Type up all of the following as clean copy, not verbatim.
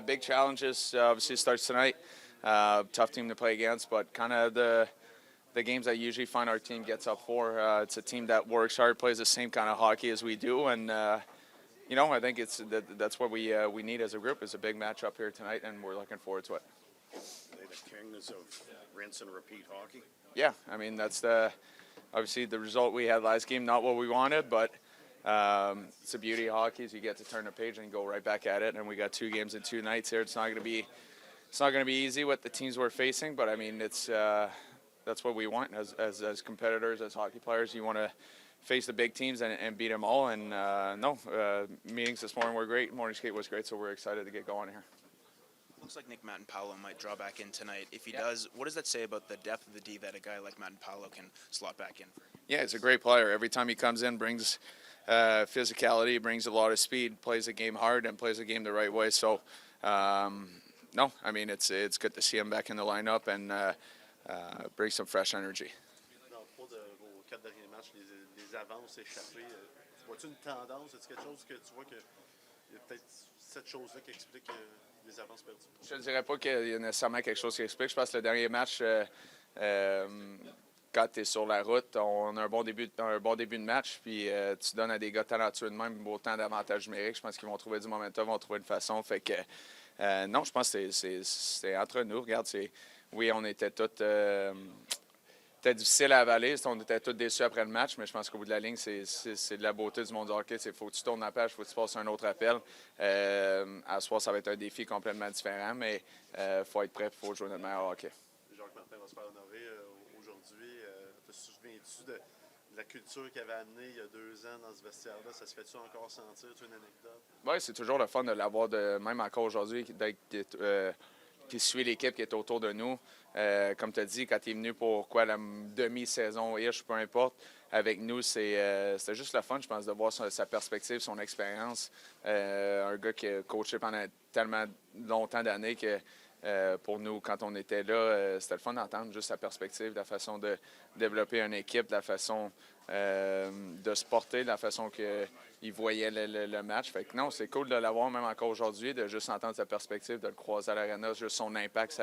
big challenges. Obviously, starts tonight. Tough team to play against, but kind of the games I usually find our team gets up for. It's a team that works hard, plays the same kind of hockey as we do, and I think that's what we need as a group. Is a big matchup here tonight, and we're looking forward to it. The kings of rinse and repeat hockey. Yeah, I mean that's obviously the result we had last game, not what we wanted, but it's the beauty of hockey is you get to turn the page and go right back at it. And we got 2 games in 2 nights here. It's not going to be easy with the teams we're facing, but I mean that's what we want as competitors, as hockey players. You want to face the big teams and beat them all. And meetings this morning were great. Morning skate was great, so we're excited to get going here. Looks like Nick Matanpalo might draw back in tonight. If he does, what does that say about the depth of the D that a guy like Matanpalo can slot back in? Yeah, he's a great player. Every time he comes in, brings physicality, brings a lot of speed, plays the game hard, and plays the game the right way. So, no, I mean it's good to see him back in the lineup and bring some fresh energy. Dans le de vos 4 derniers matchs, les avances échappées, vois-tu une tendance? Est-ce quelque chose que tu vois que il y a peut-être cette chose-là qui explique les avances perdues? Je ne dirais pas qu'il y a nécessairement quelque chose qui explique. Je pense que le dernier match, quand tu es sur la route, on a un bon début de match, puis tu donnes à des gars talentueux de même autant d'avantages numériques. Je pense qu'ils vont trouver du momentum, vont trouver une façon. Fait que non, je pense que c'est entre nous. Regarde, oui, on était tous c'était difficile à avaler. On était tous déçus après le match, mais je pense qu'au bout de la ligne, c'est de la beauté du monde du hockey. Il faut que tu tournes la page, il faut que tu passes un autre appel. À ce soir, ça va être un défi complètement différent, mais il faut être prêt, il faut jouer notre meilleur hockey. Jacques Martin va se faire honorer aujourd'hui. Te souviens-tu de la culture qu'il avait amenée il y a 2 ans dans ce vestiaire-là? Ça se fait-tu encore sentir? Tu as une anecdote? Oui, c'est toujours le fun de l'avoir, même encore aujourd'hui, qui suit l'équipe qui est autour de nous. Comme tu as dit, quand tu es venu pour la demi-saison, peu importe, avec nous, c'était juste le fun, je pense, de voir sa perspective, son expérience. Un gars qui a coaché pendant tellement longtemps d'années que pour nous, quand on était là, c'était le fun d'entendre juste sa perspective, la façon de développer une équipe, la façon de se porter, la façon qu'il voyait le match. Fait que non, c'est cool de l'avoir même encore aujourd'hui, de juste entendre sa perspective, de le croiser à l'aréna, juste son impact,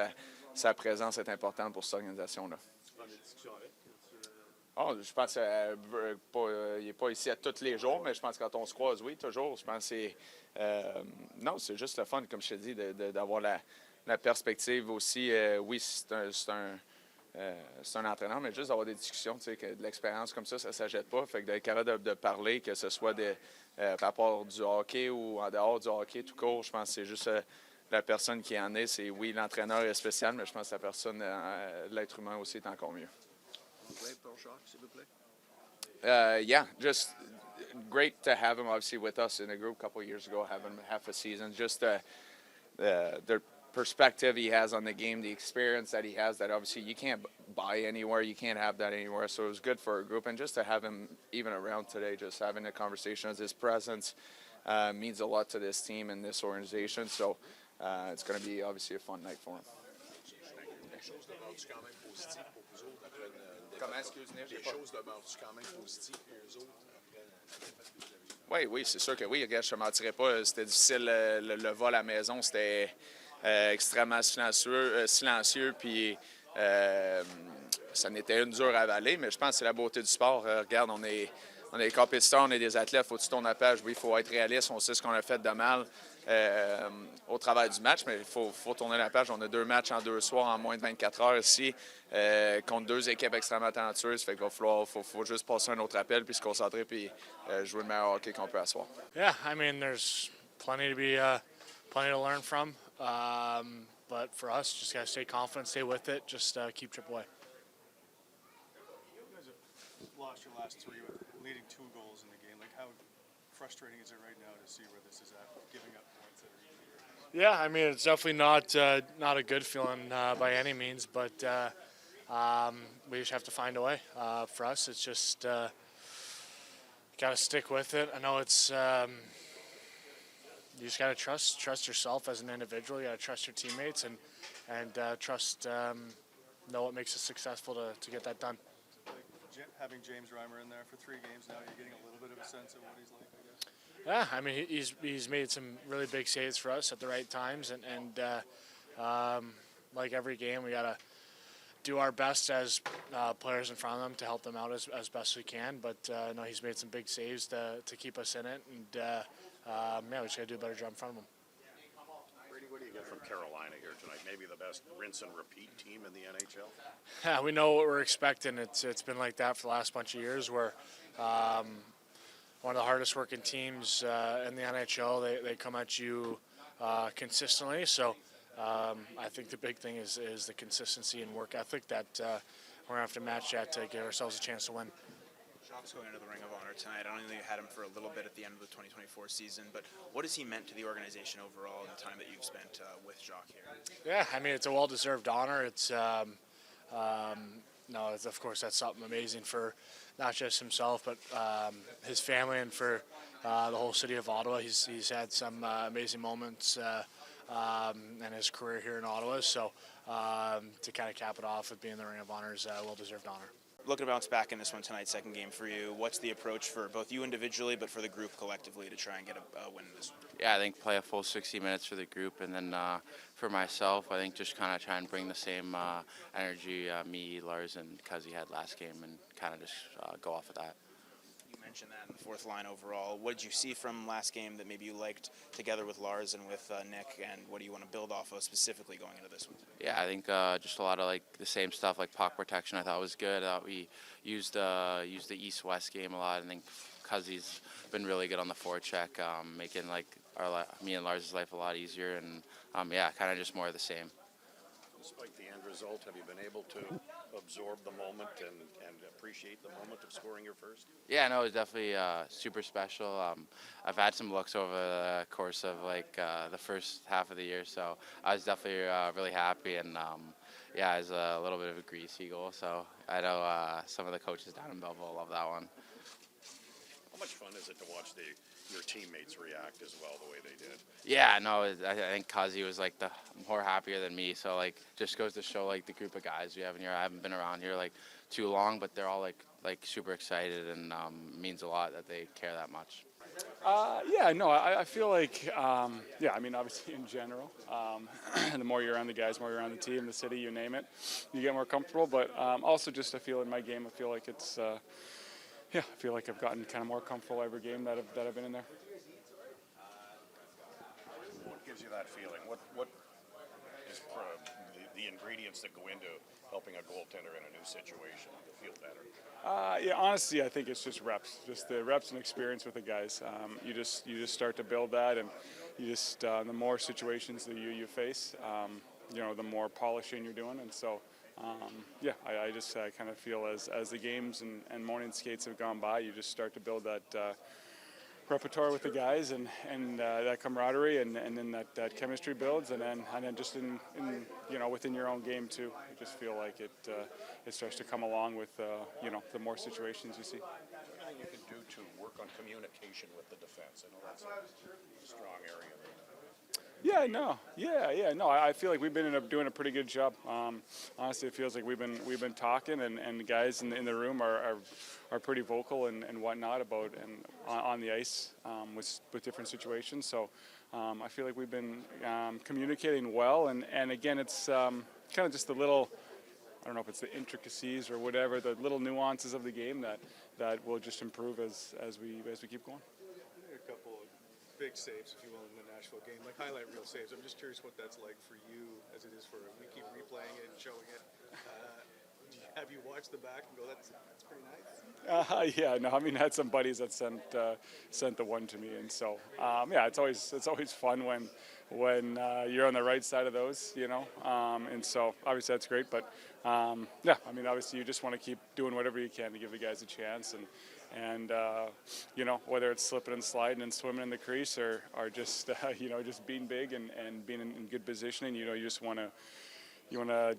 sa présence est importante pour cette organisation-là. Tu prends des discussions avec? Je pense qu'il n'est pas ici à tous les jours, mais je pense que quand on se croise, oui, toujours. Je pense que non, c'est juste le fun, comme je te dis, d'avoir la perspective aussi. Oui, c'est un entraîneur, mais juste d'avoir des discussions, tu sais, que de l'expérience comme ça ne s'achète pas. Fait que d'être capable de parler, que ce soit par rapport du hockey ou en dehors du hockey tout court, je pense que c'est juste la personne qui en est. C'est oui, l'entraîneur est spécial, mais je pense que la personne, l'être humain aussi est encore mieux. S'il vous plaît. Yeah, just great to have him obviously with us in a group a couple of years ago, having half a season. Just the perspective he has on the game, the experience that he has, that obviously you can't buy anywhere, you can't have that anywhere. So it was good for our group, and just to have him even around today, just having a conversation, his presence means a lot to this team and this organization. So it's going to be obviously a fun night for him. Les choses demeurent-tu quand même positives pour vous autres après une défaite? Comment, excuse-moi? Les choses demeurent-tu quand même positives pour eux autres après une défaite que vous avez eue? Oui, c'est sûr que oui. Regarde, je ne te mentirais pas. C'était difficile. Le vol à la maison, c'était extrêmement silencieux. Puis ça n'était une dure à avaler, mais je pense que c'est la beauté du sport. Regarde, on est des compétiteurs, on est des athlètes. Faut que tu tournes la page. Oui, il faut être réaliste. On sait ce qu'on a fait de mal au travail du match, mais il faut tourner la page. On a 2 matchs en 2 soirs en moins de 24 heures ici contre 2 équipes extrêmement talentueuses. Fait qu'il faut juste passer un autre appel puis se concentrer puis jouer le meilleur hockey qu'on peut à soir. Yeah, I mean, there's plenty to learn from. But for us, just got to stay confident, stay with it, just keep chipping away. You guys have lost your last 3 with leading 2 goals in the game. Like, how frustrating is it right now to see where this is at, giving up points that are easy? Yeah, I mean, it's definitely not a good feeling by any means, but we just have to find a way. For us, it's just got to stick with it. I know it's you just got to trust yourself as an individual. You got to trust your teammates and trust know what makes us successful to get that done. Like having James Reimer in there for 3 games now, you're getting a little bit of a sense of what he's like, I guess. Yeah, I mean he's made some really big saves for us at the right times, and like every game we gotta do our best as players in front of them to help them out as best we can. But no, he's made some big saves to keep us in it, and yeah, we just gotta do a better job in front of him. Brady, what do you get from Carolina here tonight? Maybe the best rinse and repeat team in the NHL? Yeah, we know what we're expecting. It's been like that for the last bunch of years. Where one of the hardest working teams in the NHL. They come at you consistently. So I think the big thing is the consistency and work ethic that we're gonna have to match that to give ourselves a chance to win. Jacques going into the Ring of Honor tonight. I don't know you had him for a little bit at the end of the 2024 season, but what has he meant to the organization overall in the time that you've spent with Jacques here? Yeah, I mean it's a well-deserved honor. It's no, it's, of course that's something amazing for not just himself but his family and for the whole city of Ottawa. He's had some amazing moments in his career here in Ottawa. So to kind of cap it off with being in the Ring of Honor is a well-deserved honor. Looking to bounce back in this one tonight, second game for you. What's the approach for both you individually, but for the group collectively to try and get a win in this one? Yeah, I think play a full 60 minutes for the group, and then for myself, I think just kind of try and bring the same energy me, Lars, and Cuzzy had last game, and kind of just go off of that. You mentioned that in the fourth line overall. What did you see from last game that maybe you liked together with Lars and with Nick, and what do you want to build off of specifically going into this one? Yeah, I think just a lot of like the same stuff, like puck protection. I thought was good. We used the East-West game a lot. I think Cuzzy's been really good on the forecheck, making like me and Lars' life a lot easier, and yeah, kind of just more of the same. Despite the end result, have you been able to absorb the moment and appreciate the moment of scoring your first? Yeah, no, it was definitely super special. I've had some looks over the course of like the first half of the year, so I was definitely really happy, and yeah, it was a little bit of a greasy goal, so I know some of the coaches down in Belleville love that one. How much fun is it to watch your teammates react as well the way they did? Yeah, no, I think Kazi was like the more happier than me. So like, just goes to show like the group of guys we have in here. I haven't been around here like too long, but they're all like super excited, and means a lot that they care that much. Yeah, no, I feel like, yeah, I mean, obviously in general, the more you're around the guys, more you're around the team, the city, you name it, you get more comfortable. But also just I feel in my game, I feel like it's. Yeah, I feel like I've gotten kind of more comfortable every game that I've been in there. What gives you that feeling? What is the ingredients that go into helping a goaltender in a new situation to feel better? Yeah, honestly, I think it's just reps, just the reps and experience with the guys. You just start to build that, and you just the more situations that you face, the more polishing you're doing, and so. Yeah, I just kind of feel as the games and morning skates have gone by, you just start to build that repertoire with the guys and that camaraderie, and then that chemistry builds, and then just in within your own game too. You just feel like it starts to come along with the more situations you see. Anything you can do to work on communication with the defense? I know that's a strong area. Yeah, no. I feel like we've been doing a pretty good job. Honestly, it feels like we've been talking, and the guys in the room are pretty vocal and whatnot about and on the ice with different situations. So I feel like we've been communicating well, and again, it's kind of just the little. I don't know if it's the intricacies or whatever, the little nuances of the game that will just improve as we keep going. A couple of big saves, if you will, in the Nashville game, like highlight reel saves. I'm just curious what that's like for you, as it is for we keep replaying it and showing it. Have you watched the back and go, that's pretty nice? Yeah, no, I mean, I had some buddies that sent the one to me, and so yeah, it's always fun when you're on the right side of those, and so obviously that's great. But yeah, I mean, obviously you just want to keep doing whatever you can to give the guys a chance, and whether it's slipping and sliding and swimming in the crease or just just being big and being in good positioning, you just want to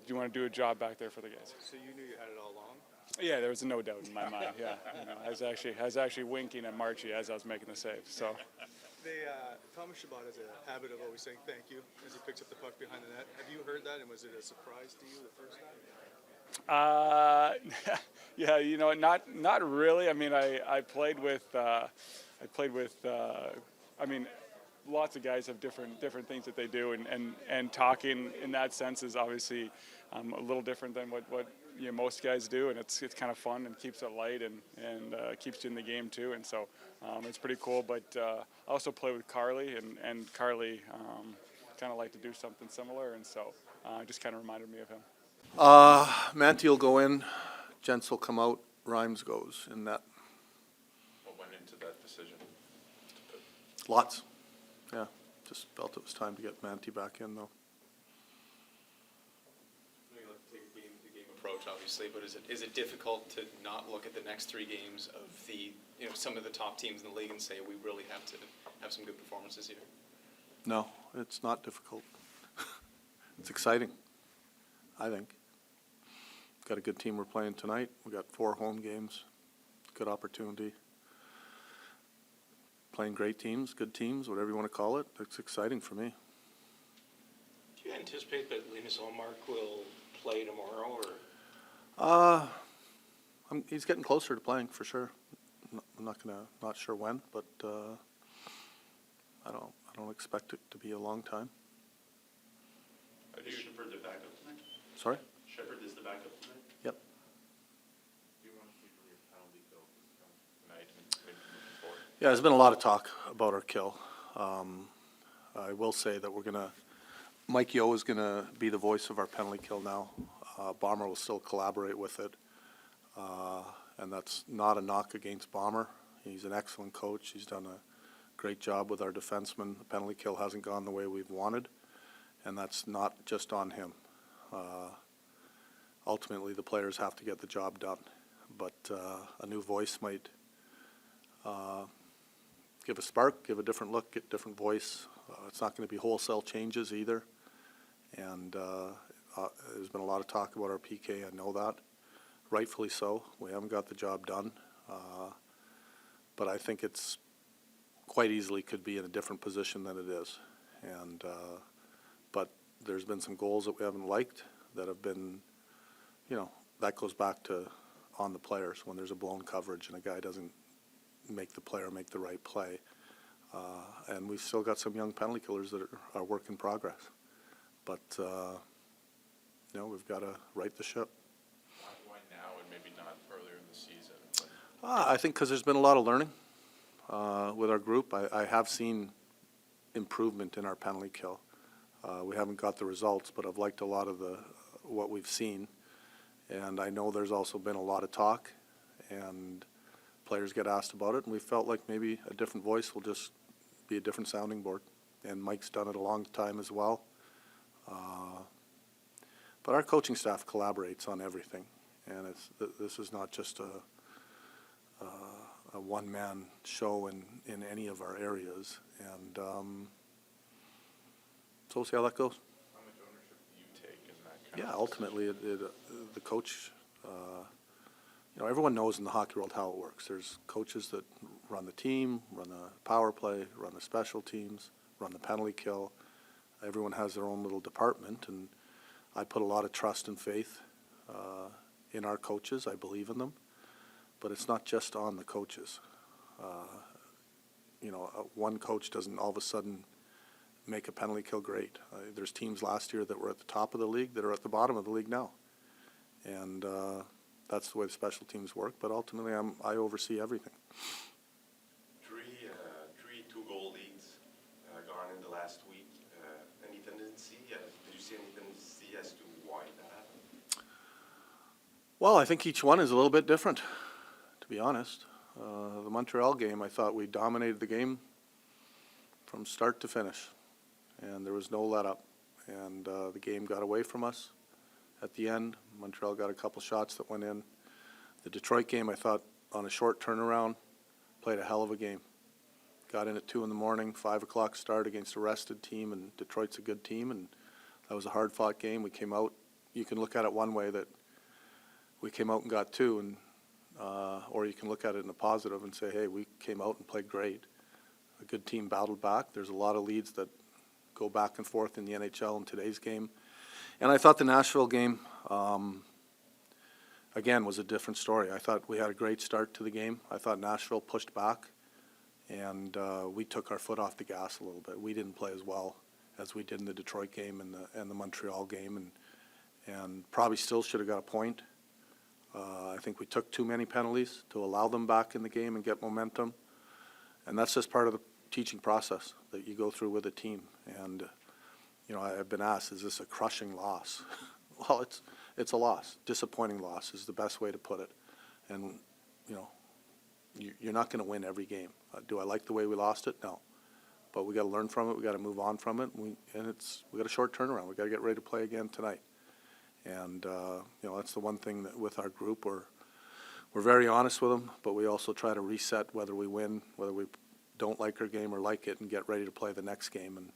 do a job back there for the guys. So you knew you had it all along? Yeah, there was no doubt in my mind. Yeah, I was actually winking at Marchie as I was making the save. So. Thomas Chabot has a habit of always saying thank you as he picks up the puck behind the net. Have you heard that, and was it a surprise to you the first time? Yeah, not really. I mean, I played with I played with, lots of guys have different things that they do, and talking in that sense is obviously a little different than what most guys do, and it's kind of fun and keeps it light and keeps you in the game too, and so it's pretty cool. But I also play with Carly, and Carly kind of like to do something similar, and so it just kind of reminded me of him. Manti will go in, Gents will come out, Reimer goes in net. What went into that decision? Lots. Yeah, just felt it was time to get Manti back in, though. You like to take a game-to-game approach, obviously, but is it difficult to not look at the next 3 games of the some of the top teams in the league and say we really have to have some good performances here? No, it's not difficult. It's exciting, I think. Got a good team we're playing tonight. We got 4 home games. Good opportunity. Playing great teams, good teams, whatever you want to call it. It's exciting for me. Do you anticipate that Linus Ullmark will play tomorrow, or? He's getting closer to playing for sure. I'm not sure when, but I don't expect it to be a long time. Is Shepard the backup tonight? Sorry? Shepard is the backup tonight? Yep. Do you want to keep your penalty kill tonight and maybe moving forward? Yeah, there's been a lot of talk about our kill. I will say that Mike Yeo is going to be the voice of our penalty kill now. Bomber will still collaborate with it. And that's not a knock against Bomber. He's an excellent coach. He's done a great job with our defensemen. The penalty kill hasn't gone the way we've wanted, and that's not just on him. Ultimately, the players have to get the job done. But a new voice might give a spark, give a different look, get different voice. It's not going to be wholesale changes either. And there's been a lot of talk about our PK. I know that. Rightfully so. We haven't got the job done. But I think it's quite easily could be in a different position than it is. And but there's been some goals that we haven't liked that have been, that goes back to on the players when there's a blown coverage and a guy doesn't make the player make the right play. And we've still got some young penalty killers that are work in progress. But, we've got to right the ship. Why now and maybe not earlier in the season? I think because there's been a lot of learning with our group. I have seen improvement in our penalty kill. We haven't got the results, but I've liked a lot of what we've seen. And I know there's also been a lot of talk, and players get asked about it, and we felt like maybe a different voice will just be a different sounding board. And Mike's done it a long time as well. But our coaching staff collaborates on everything, and this is not just a one-man show in any of our areas. And so we'll see how that goes. How much ownership do you take in that kind Yeah, of ultimately, the coach, everyone knows in the hockey world how it works. There's coaches that run the team, run the power play, run the special teams, run the penalty kill. Everyone has their own little department, and I put a lot of trust and faith in our coaches. I believe in them. But it's not just on the coaches. One coach doesn't all of a sudden make a penalty kill great. There's teams last year that were at the top of the league that are at the bottom of the league now. And that's the way the special teams work. But ultimately, I oversee everything. Three two-goal leads gone in the last week. Any tendency? Did you see any tendency as to why that happened? Well, I think each one is a little bit different, to be honest. The Montreal game, I thought we dominated the game from start to finish, and there was no let-up. And the game got away from us at the end. Montreal got a couple shots that went in. The Detroit game, I thought, on a short turnaround, played a hell of a game. Got in at 2 in the morning, 5 o'clock start against a rested team, and Detroit's a good team, and that was a hard-fought game. We came out. You can look at it one way, that we came out and got 2, and or you can look at it in a positive and say, hey, we came out and played great. A good team battled back. There's a lot of leads that go back and forth in the NHL in today's game. And I thought the Nashville game, again, was a different story. I thought we had a great start to the game. I thought Nashville pushed back and we took our foot off the gas a little bit. We didn't play as well as we did in the Detroit game and the Montreal game, and probably still should have got a point. I think we took too many penalties to allow them back in the game and get momentum, and that's just part of the teaching process that you go through with a team. And I've been asked, is this a crushing loss? Well, it's a loss. Disappointing loss is the best way to put it. And you're not going to win every game. Do I like the way we lost it? No. But we got to learn from it. We got to move on from it. We got a short turnaround. We got to get ready to play again tonight. And that's the one thing that with our group we're very honest with them, but we also try to reset whether we win, whether we don't like our game or like it, and get ready to play the next game.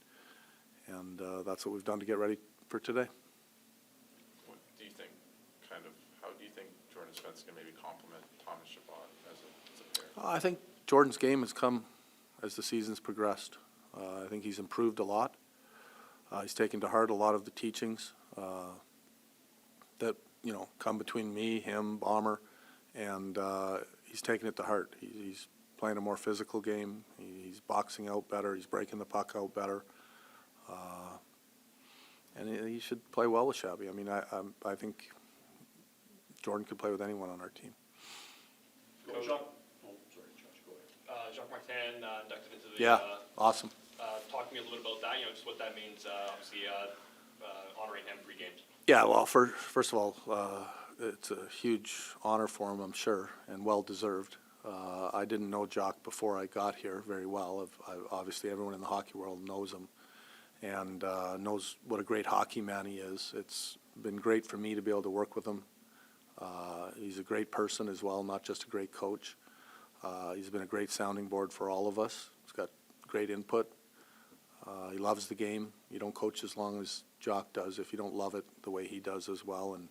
And that's what we've done to get ready for today. What do you think? How do you think Jordan Spence can maybe complement Thomas Chabot as a pair? I think Jordan's game has come as the season's progressed. I think he's improved a lot. He's taken to heart a lot of the teachings that come between me, him, Bomber, and he's taken it to heart. He's playing a more physical game. He's boxing out better. He's breaking the puck out better. And he should play well with Shabby. I mean, I think Jordan could play with anyone on our team. Jacques Martin inducted into the Yeah, awesome. Talk to me a little bit about that, just what that means, obviously honoring him pre-games. Yeah, well, first of all, it's a huge honor for him, I'm sure, and well-deserved. I didn't know Jock before I got here very well. Obviously, everyone in the hockey world knows him and knows what a great hockey man he is. It's been great for me to be able to work with him. He's a great person as well, not just a great coach. He's been a great sounding board for all of us. He's got great input. He loves the game. You don't coach as long as Jock does if you don't love it the way he does as well, and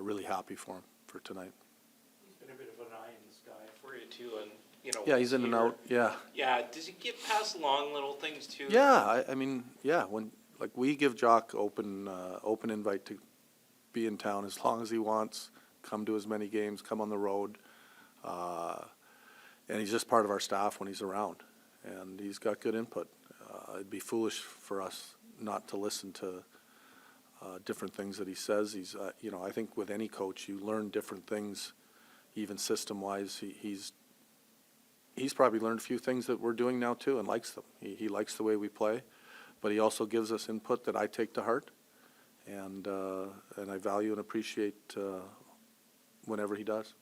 really happy for him for tonight. He's been a bit of an eye in the sky for you too, and Yeah, he's in and out. Yeah. Yeah, does he get passed along little things too? Yeah, I mean, yeah. When we give Jock open invite to be in town as long as he wants, come to as many games, come on the road, and he's just part of our staff when he's around, and he's got good input. It'd be foolish for us not to listen to different things that he says. He's, I think with any coach, you learn different things, even system-wise. He's probably learned a few things that we're doing now too, and likes them. He likes the way we play, but he also gives us input that I take to heart, and I value and appreciate whenever he does.